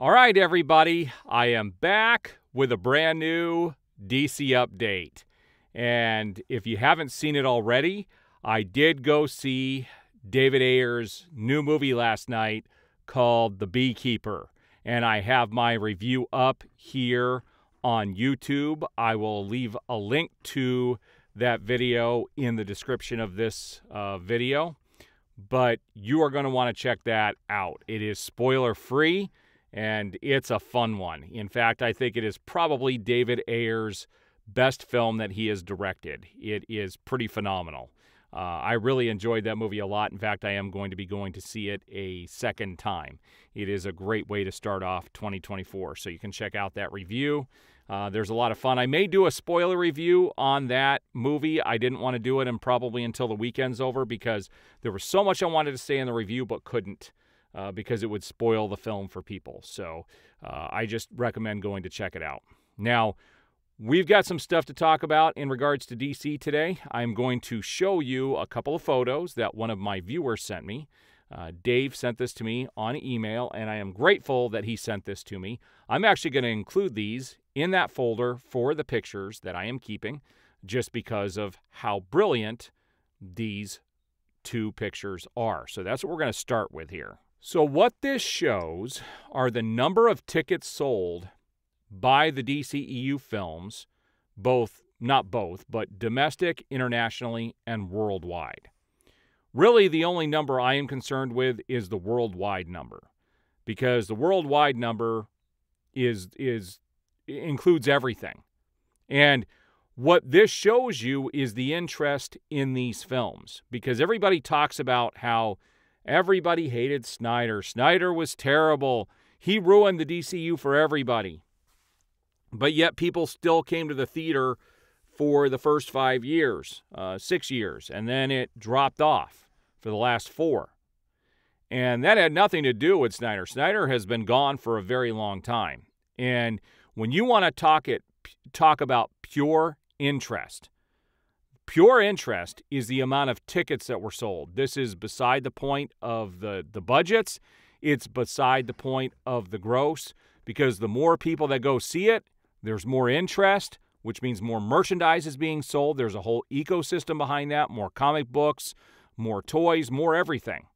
All right, everybody, I am back with a brand new DC update. And if you haven't seen it already, I did go see David Ayer's new movie last night called The Beekeeper. And I have my review up here on YouTube. I will leave a link to that video in the description of this video. But you are going to want to check that out. It is spoiler-free. And it's a fun one. In fact, I think it is probably David Ayer's best film that he has directed. It is pretty phenomenal. I really enjoyed that movie a lot. In fact, I am going to be going to see it a second time. It is a great way to start off 2024. So you can check out that review. There's a lot of fun. I may do a spoiler review on that movie. I didn't want to do it and probably until the weekend's over because there was so much I wanted to say in the review but couldn't. Because it would spoil the film for people. So I just recommend going to check it out. Now, we've got some stuff to talk about in regards to DC today. I'm going to show you a couple of photos that one of my viewers sent me. Dave sent this to me on email, and I am grateful that he sent this to me. I'm actually going to include these in that folder for the pictures that I am keeping, just because of how brilliant these two pictures are. So that's what we're going to start with here. So what this shows are the number of tickets sold by the DCEU films, not both, but domestic, internationally, and worldwide. Really, the only number I am concerned with is the worldwide number, because the worldwide number includes everything. And what this shows you is the interest in these films, because everybody talks about how everybody hated Snider. Snider was terrible. He ruined the DCU for everybody. But yet people still came to the theater for the first 5 years, 6 years, and then it dropped off for the last 4. And that had nothing to do with Snider. Snider has been gone for a very long time. And when you want to talk about pure interest, pure interest is the amount of tickets that were sold. This is beside the point of the budgets. It's beside the point of the gross, because the more people that go see it, there's more interest, which means more merchandise is being sold. There's a whole ecosystem behind that, more comic books, more toys, more everything.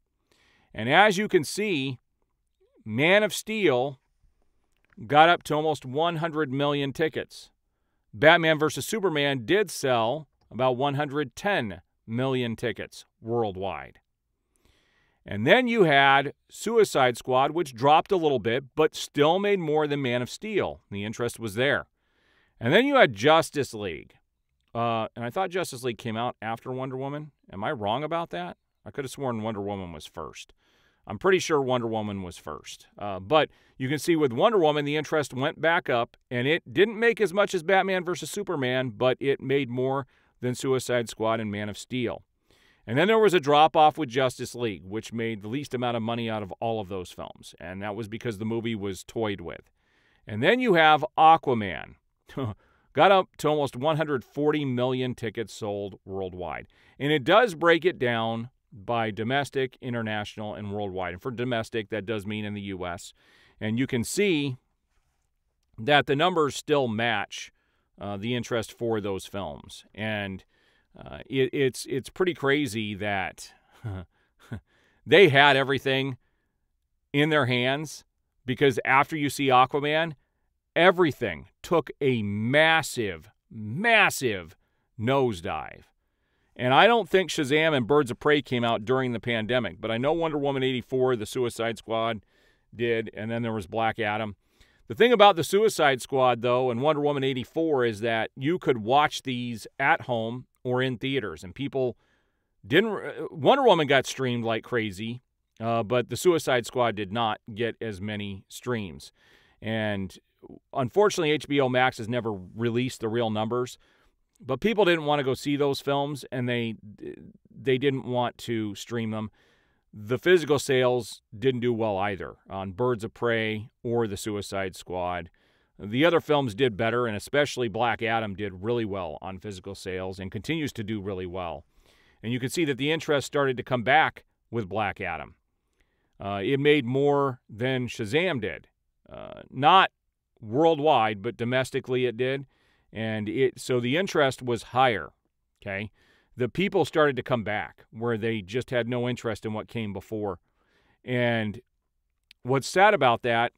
And as you can see, Man of Steel got up to almost 100 million tickets. Batman vs. Superman did sell about 110 million tickets worldwide. And then you had Suicide Squad, which dropped a little bit, but still made more than Man of Steel. The interest was there. And then you had Justice League. And I thought Justice League came out after Wonder Woman. Am I wrong about that? I could have sworn Wonder Woman was first. I'm pretty sure Wonder Woman was first. But you can see with Wonder Woman, the interest went back up, and it didn't make as much as Batman vs. Superman, but it made more than Suicide Squad and Man of Steel. And then there was a drop-off with Justice League, which made the least amount of money out of all of those films. And that was because the movie was toyed with. And then you have Aquaman. Got up to almost 140 million tickets sold worldwide. And it does break it down by domestic, international, and worldwide. And for domestic, that does mean in the U.S. And you can see that the numbers still match the interest for those films. And it's pretty crazy that they had everything in their hands, because after you see Aquaman, everything took a massive, massive nosedive. And I don't think Shazam and Birds of Prey came out during the pandemic, but I know Wonder Woman 84, the Suicide Squad did, and then there was Black Adam. The thing about the Suicide Squad, though, and Wonder Woman 84 is that you could watch these at home or in theaters, and people didn't. Wonder Woman got streamed like crazy, but the Suicide Squad did not get as many streams. And unfortunately, HBO Max has never released the real numbers, but people didn't want to go see those films, and they didn't want to stream them. The physical sales didn't do well either on Birds of Prey or the Suicide Squad. The other films did better, and especially Black Adam did really well on physical sales and continues to do really well. And you can see that the interest started to come back with Black Adam. It made more than Shazam did. Not worldwide, but domestically it did. And so the interest was higher, okay? The people started to come back where they just had no interest in what came before. And what's sad about that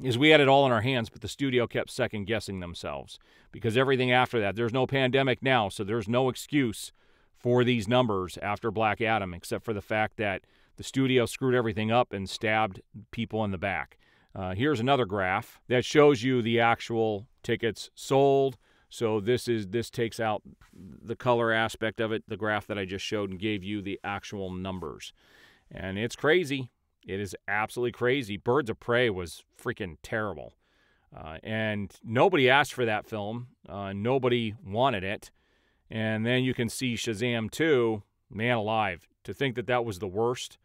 is we had it all in our hands, but the studio kept second-guessing themselves because everything after that, there's no pandemic now, so there's no excuse for these numbers after Black Adam, except for the fact that the studio screwed everything up and stabbed people in the back. Here's another graph that shows you the actual tickets sold. So this takes out the color aspect of it, the graph that I just showed, and gave you the actual numbers. And it's crazy. It is absolutely crazy. Birds of Prey was freaking terrible. And nobody asked for that film. Nobody wanted it. And then you can see Shazam 2, man alive. To think that that was the worst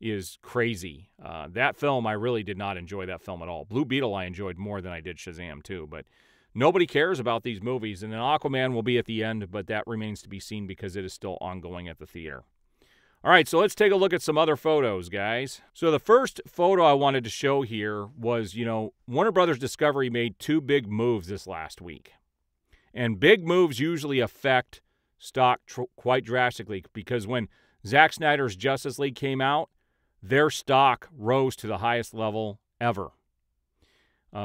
is crazy. That film, I really did not enjoy that film at all. Blue Beetle I enjoyed more than I did Shazam 2. But nobody cares about these movies. And then Aquaman will be at the end, but that remains to be seen because it is still ongoing at the theater. All right, so let's take a look at some other photos, guys. So the first photo I wanted to show here was, Warner Brothers Discovery made 2 big moves this last week. And big moves usually affect stock quite drastically because when Zack Snider's Justice League came out, their stock rose to the highest level ever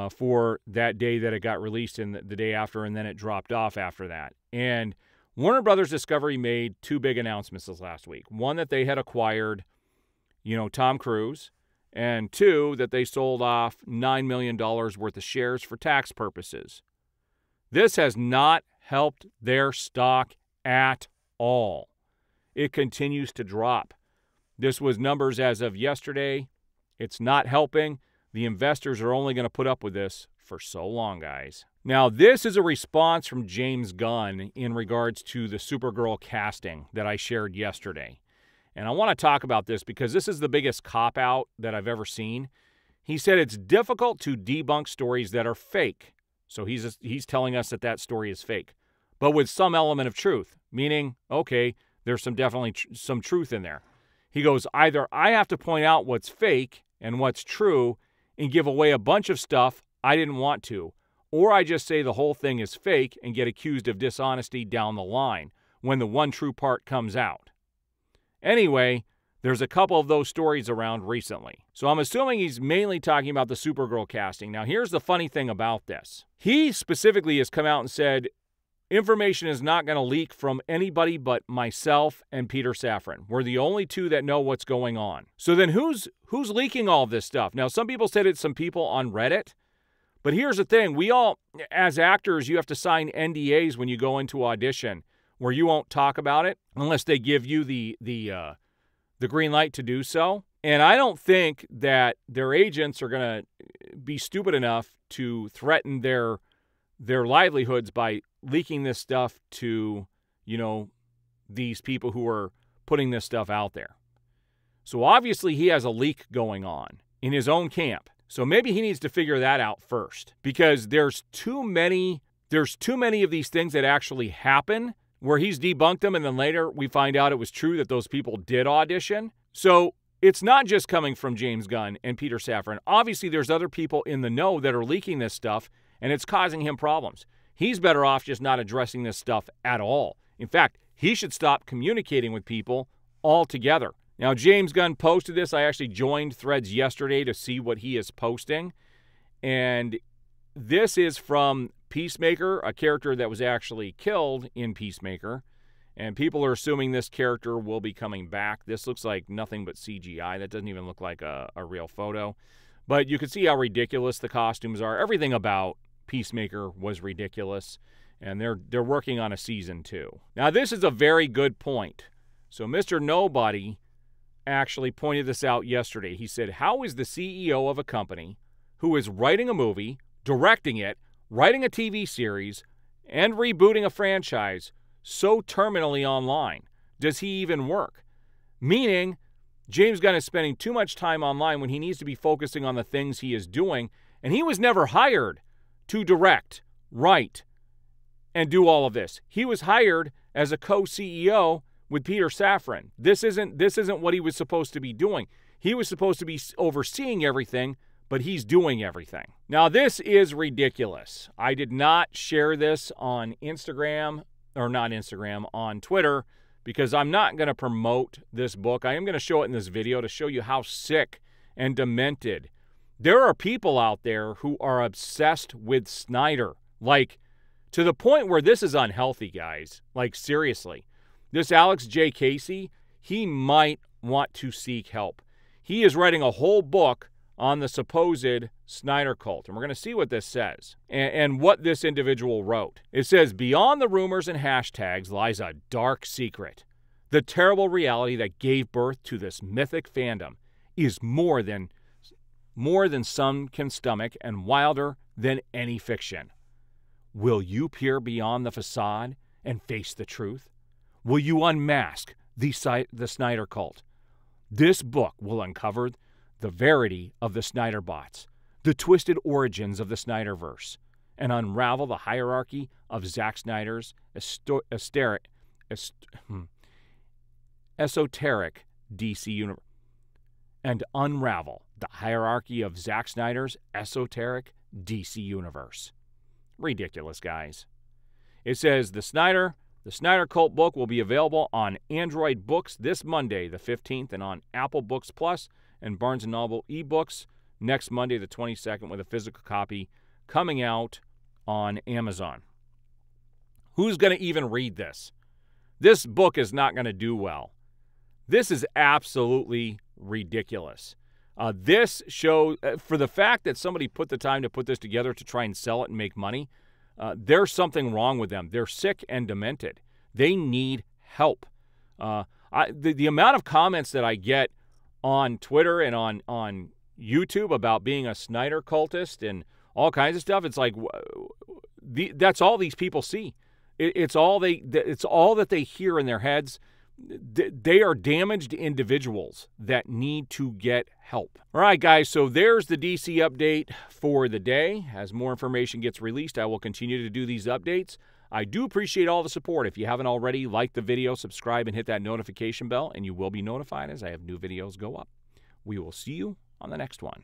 for that day that it got released and the day after, and then it dropped off after that. And Warner Brothers Discovery made 2 big announcements this last week. One, that they had acquired, Tom Cruise, and 2, that they sold off $9 million worth of shares for tax purposes. This has not helped their stock at all. It continues to drop. This was numbers as of yesterday. It's not helping. The investors are only going to put up with this for so long, guys. Now, this is a response from James Gunn in regards to the Supergirl casting that I shared yesterday. And I want to talk about this because this is the biggest cop-out that I've ever seen. He said it's difficult to debunk stories that are fake. So he's telling us that that story is fake, but with some element of truth, meaning, okay, there's definitely some truth in there. He goes, either I have to point out what's fake and what's true and give away a bunch of stuff I didn't want to, or I just say the whole thing is fake and get accused of dishonesty down the line when the one true part comes out. Anyway, there's a couple of those stories around recently. So I'm assuming he's mainly talking about the Supergirl casting. Now, here's the funny thing about this. He specifically has come out and said, information is not going to leak from anybody but myself and Peter Safran. We're the only 2 that know what's going on. So then who's leaking all this stuff? Now, some people said it's some people on Reddit. But here's the thing. We all, as actors, you have to sign NDAs when you go into audition where you won't talk about it unless they give you the green light to do so. And I don't think that their agents are going to be stupid enough to threaten their livelihoods by leaking this stuff to, these people who are putting this stuff out there. So obviously he has a leak going on in his own camp. So maybe he needs to figure that out first because there's too many of these things that actually happen where he's debunked them and then later we find out it was true that those people did audition. So it's not just coming from James Gunn and Peter Safran. Obviously, there's other people in the know that are leaking this stuff and it's causing him problems. He's better off just not addressing this stuff at all. In fact, he should stop communicating with people altogether. Now, James Gunn posted this. I actually joined Threads yesterday to see what he is posting. And this is from Peacemaker, a character that was actually killed in Peacemaker. And people are assuming this character will be coming back. This looks like nothing but CGI. That doesn't even look like a real photo. But you can see how ridiculous the costumes are. Everything about Peacemaker was ridiculous. And they're working on a season 2. Now, this is a very good point. So Mr. Nobody actually pointed this out yesterday. He said, how is the CEO of a company who is writing a movie, directing it, writing a TV series, and rebooting a franchise so terminally online? Does he even work? Meaning, James Gunn is spending too much time online when he needs to be focusing on the things he is doing, and he was never hired to direct, write, and do all of this. He was hired as a co-CEO with Peter Safran. This isn't what he was supposed to be doing. He was supposed to be overseeing everything, but he's doing everything. Now, this is ridiculous. I did not share this on Instagram, or not Instagram, on Twitter, because I'm not going to promote this book. I am going to show it in this video to show you how sick and demented. There are people out there who are obsessed with Snider, like, to the point where this is unhealthy, guys. Like, seriously. This Alex J. Casey, he might want to seek help. He is writing a whole book on the supposed Snider cult. And we're going to see what this says and what this individual wrote. It says, beyond the rumors and hashtags lies a dark secret. The terrible reality that gave birth to this mythic fandom is more than some can stomach and wilder than any fiction. Will you peer beyond the facade and face the truth? Will you unmask the Snider cult? This book will uncover the verity of the Snider bots, the twisted origins of the Sniderverse, and unravel the hierarchy of Zack Snyder's esoteric DC universe. And unravel the hierarchy of Zack Snyder's esoteric DC universe. Ridiculous, guys. It says the Snider Cult book will be available on Android Books this Monday, the 15th, and on Apple Books Plus and Barnes & Noble eBooks next Monday, the 22nd, with a physical copy coming out on Amazon. Who's going to even read this? This book is not going to do well. This is absolutely ridiculous. This show, for the fact that somebody put the time to put this together to try and sell it and make money, there's something wrong with them. They're sick and demented. They need help. The amount of comments that I get on Twitter and on YouTube about being a Snider cultist and all kinds of stuff, it's like that's all these people see. It's all that they hear in their heads. They are damaged individuals that need to get help. All right, guys, so there's the DC update for the day. As more information gets released, I will continue to do these updates. I do appreciate all the support. If you haven't already, like the video, subscribe, and hit that notification bell, and you will be notified as I have new videos go up. We will see you on the next one.